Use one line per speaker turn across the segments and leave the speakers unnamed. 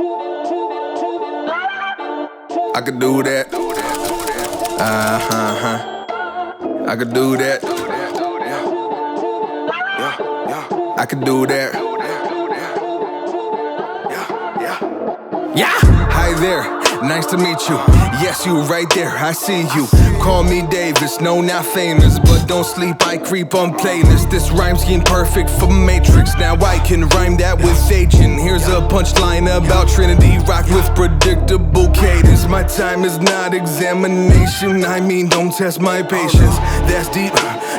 I could do that. I could do that. I could do that. Yeah. Hi there. Nice to meet you. Yes, you right there, I see you. Call me Davis, no, not famous, but don't sleep, I creep on playlists. This rhyme scheme perfect for Matrix. Now I can rhyme that with agent. Here's a punchline about Trinity, rock with predictable cadence. My time is not examination, I mean don't test my patience. That's deep,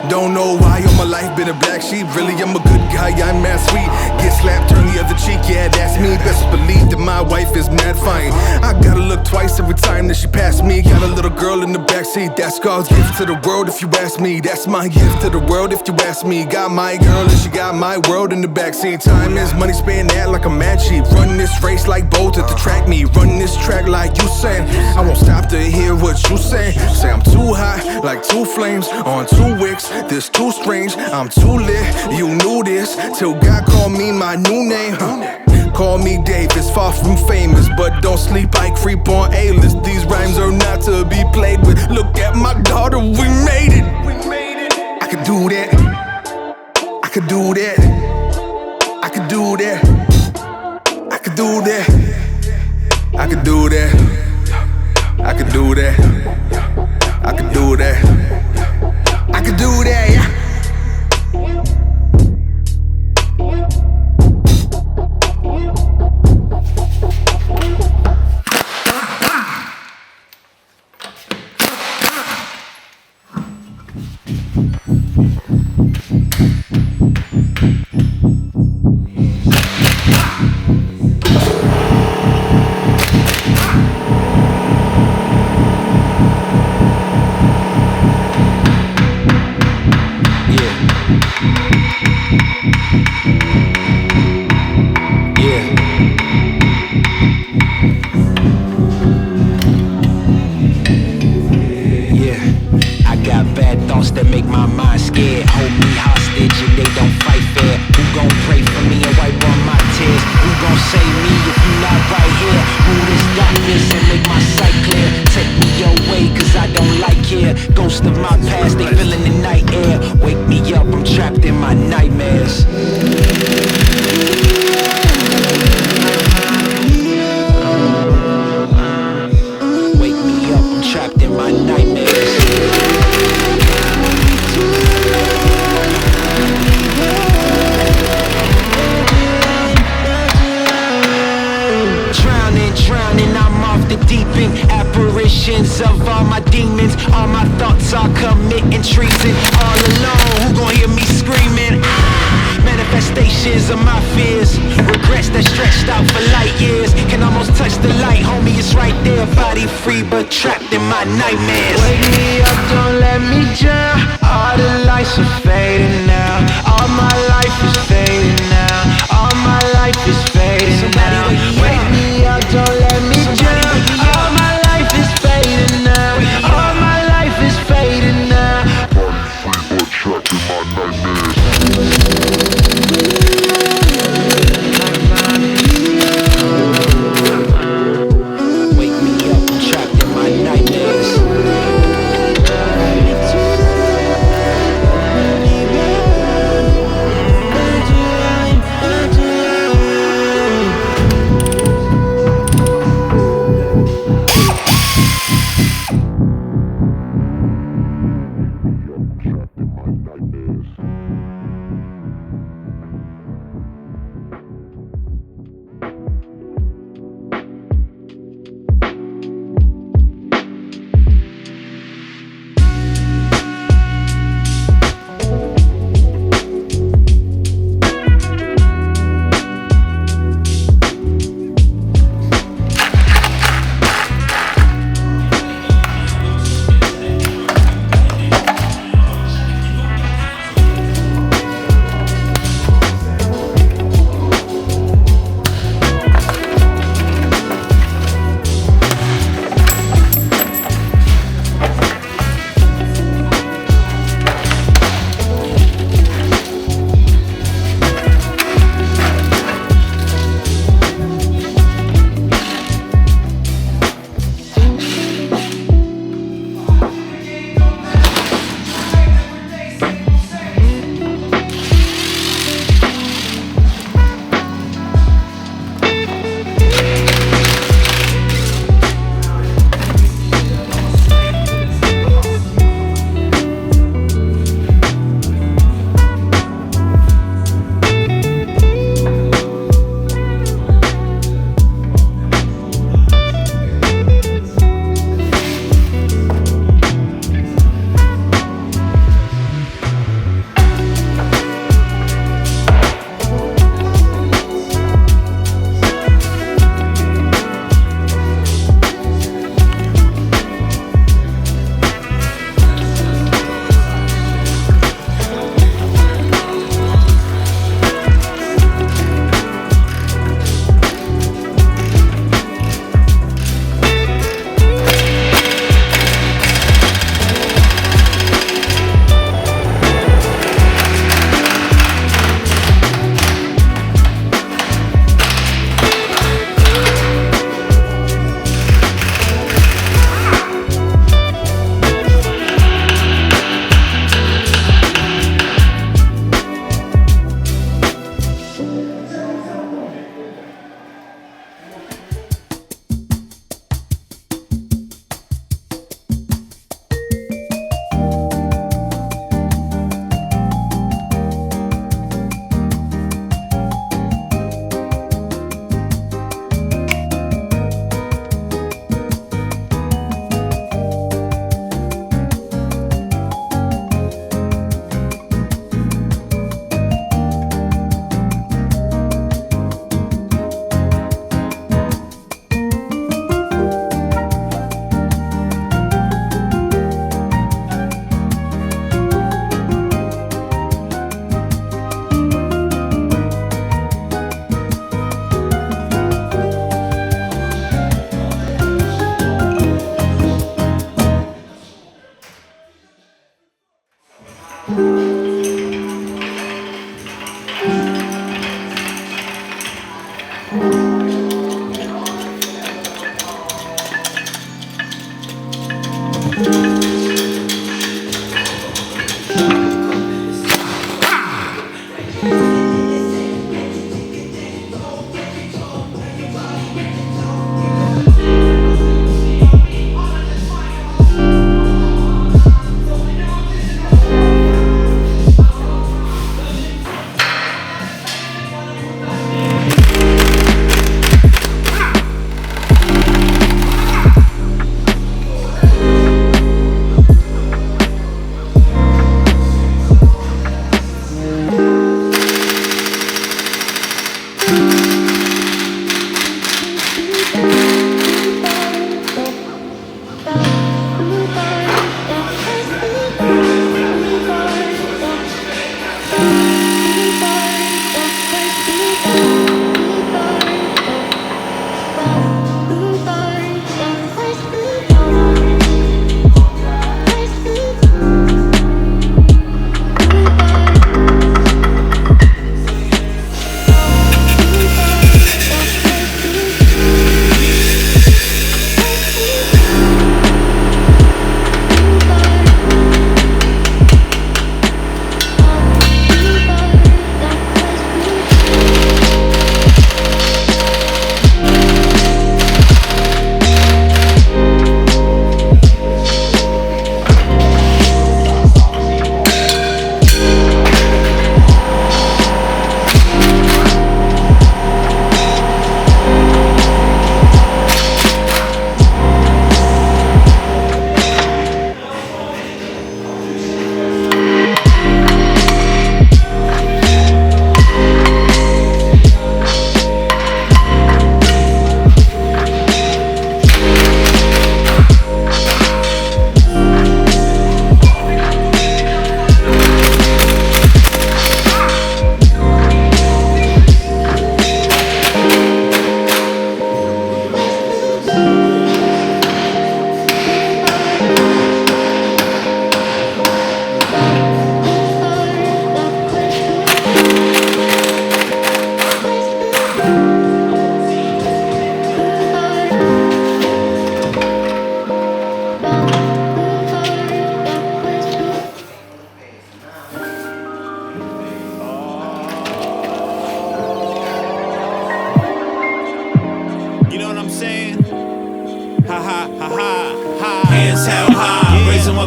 don't know why all my life been a black sheep. Really, I'm a good guy, I'm mad sweet. Get slapped, turn the other cheek, yeah, that's me. Best believe that my wife is mad fine. I gotta look twice every time that she passed me. Got a little girl in the backseat, that's God's gift to the world if you ask me. That's my gift to the world if you ask me. Got my girl and she got my world in the backseat. Time is money, spend that like a mad sheep. Run this race like Bolt at the track me. Run this track like you saying. I won't stop to hear what you say. Say I'm too high, like two flames on two wicks. This too strange, I'm too lit. You knew this till God called me my new name. Call me Davis, far from famous, but don't sleep, I creep on A-list. These rhymes are not to be played with. Look at my daughter, we made it. I could do that. I could do that. I could do that. I could do that. I could do that. I could do that. I could do that. I could do that, yeah.
That make my mind scared, hold me hostage and they don't fight fair. Who gon' pray for me and wipe on my tears? Who gon' save me if you not right here? Who this darkness and make my sight clear? Take me away cause I don't like here. Ghosts of my past, they feeling the night air. Wake me up, I'm trapped in my nightmares. Wake me up, I'm trapped in my nightmares. Drowning, I'm off the deep end. Apparitions of all my demons. All my thoughts are committing treason. All alone, who gon' hear me screaming? Manifestations of my fears. Regrets that stretched out for light years. Can almost touch the light, homie, it's right there. Body free but trapped in my nightmares.
Wake me up, don't let me drown. All the lights are fading now. All my life is fading now. All my life is fading now. Wake me up, don't let me drown. All my life is fading now. All my life is fading now. Body free but trapped in my nightmares.
Wake me up, I'm trapped in my nightmares.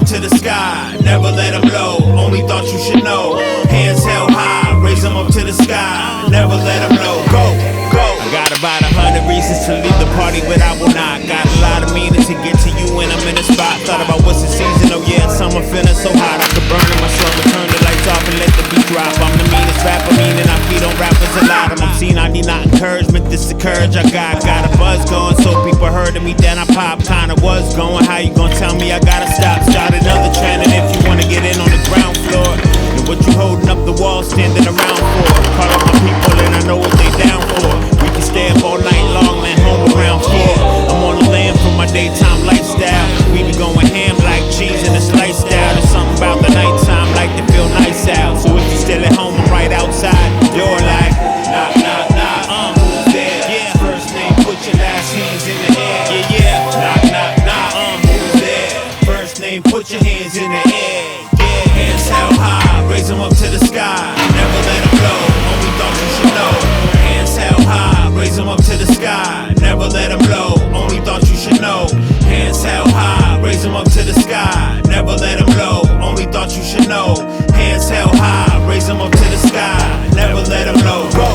up to the sky, never let them low. Only thought you should know. Hands held high, raise them up to the sky, never let them low. Go, go. I got about 100 reasons to leave the party, but I will not. Got a lot of meaning to get to you when I'm in the spot. Thought about what's the season, oh yeah, summer feeling so hot. I could burn in my soul, but turn the lights off and let the beat drop. I'm the meanest rapper, meaning I feed on rappers a lot. I'm obscene, I need not encouragement, this the courage I got. Got a buzz going, so people heard of me, then I pop. Kinda was going, how you gonna tell me I gotta stop? Start another trend, and if you wanna get in on the ground floor, then what you holding up the wall standing around for? Call up my people and I know what they down for. We can stay up all night long, land home around 4. I'm on the land for my daytime lifestyle. We be going ham like cheese in a slice style. There's something about the nighttime, like to feel nice out. So if you're still at home, I'm right outside. You're like, knock, knock, knock, who's there? Yeah. First name, put your last hands in the air. Yeah, yeah. Knock, knock, knock, who's there? First name, put your hands in the air. Yeah, hands held high, raise them up to the sky. Never let them blow, only thought you should know. Hands held high, raise them up to the sky. Never let them blow, only thought you should know. Hands held high, raise them up to the sky. Never let them blow, only thought you should know. Hands held high, raise them up to the sky. Never let them blow. Go,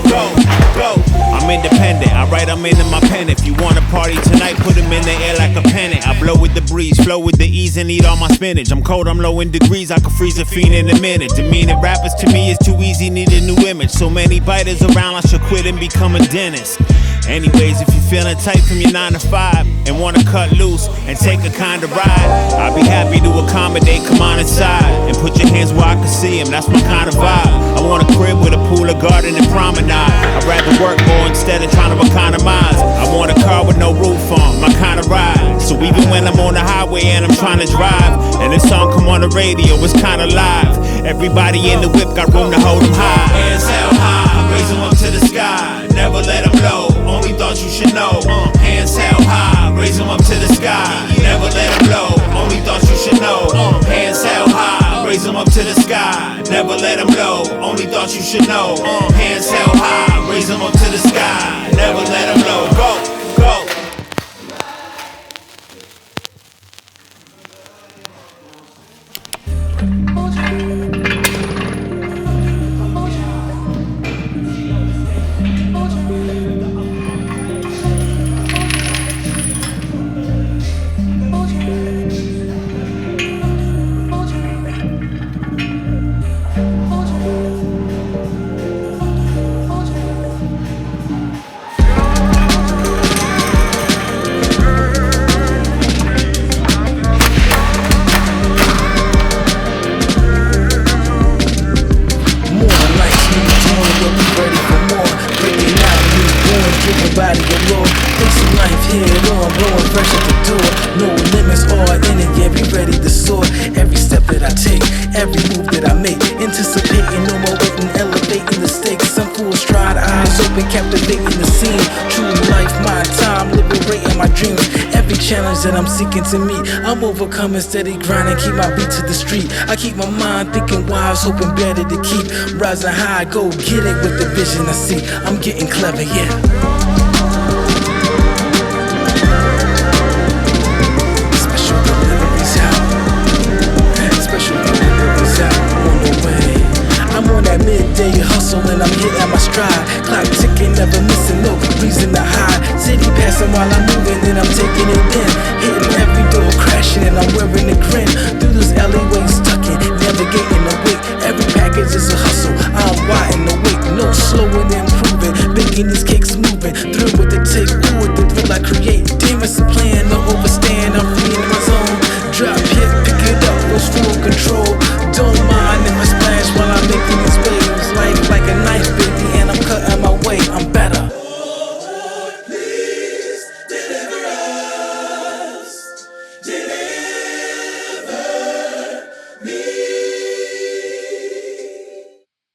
go, go. I'm independent, I write them into my pen. If you wanna party tonight, put them in the air like a pennant. I blow with the breeze, flow with the ease and eat all my spinach. I'm cold, I'm low in degrees, I can freeze a fiend in a minute. Demeaning rappers to me is too easy, need a new image. So many biters around, I should quit and become a dentist. Anyways, if you're feeling tight from your 9 to 5 and wanna cut loose and take a kind of ride, I'll be happy to accommodate, come on inside and put your hands where I can see them, that's my kind of vibe. I want a crib with a pool, a garden and promenade. I'd rather work more instead of trying to economize. I want a car with no roof on, my kind of ride. So even when I'm on the highway and I'm trying to drive and this song come on the radio, it's kinda live. Everybody in the whip got room to hold them high. Hands held high, raise them up to the sky. Never let them low, only thought you should know. Hands held high, raise them up to the sky. Never let them low, only thought you should know. Hands held high, raise them up to the sky. Never let them low, only thought you should know. Hands held high, raise them up to the sky. Never let them low. Go, go.
That I'm seeking to meet, I'm overcoming, steady grinding, keep my beat to the street. I keep my mind thinking wise, hoping better to keep rising high, go get it with the vision I see. I'm getting clever, yeah. Special deliveries out, special deliveries out, on the way. I'm on that midday hustle and I'm hitting my stride. Clock ticking, never missing, no reason to hide. City passing while I'm moving and I'm taking it in. Hitting every door, crashing and I'm wearing a grin. Through those alleyways, tucking, navigating awake. Every package is a hustle, I'm wide and awake. No slowing and improving, baking these cakes moving. Through with the take, ooh, with the thrill I create. Demons a plan, no overstand, I'm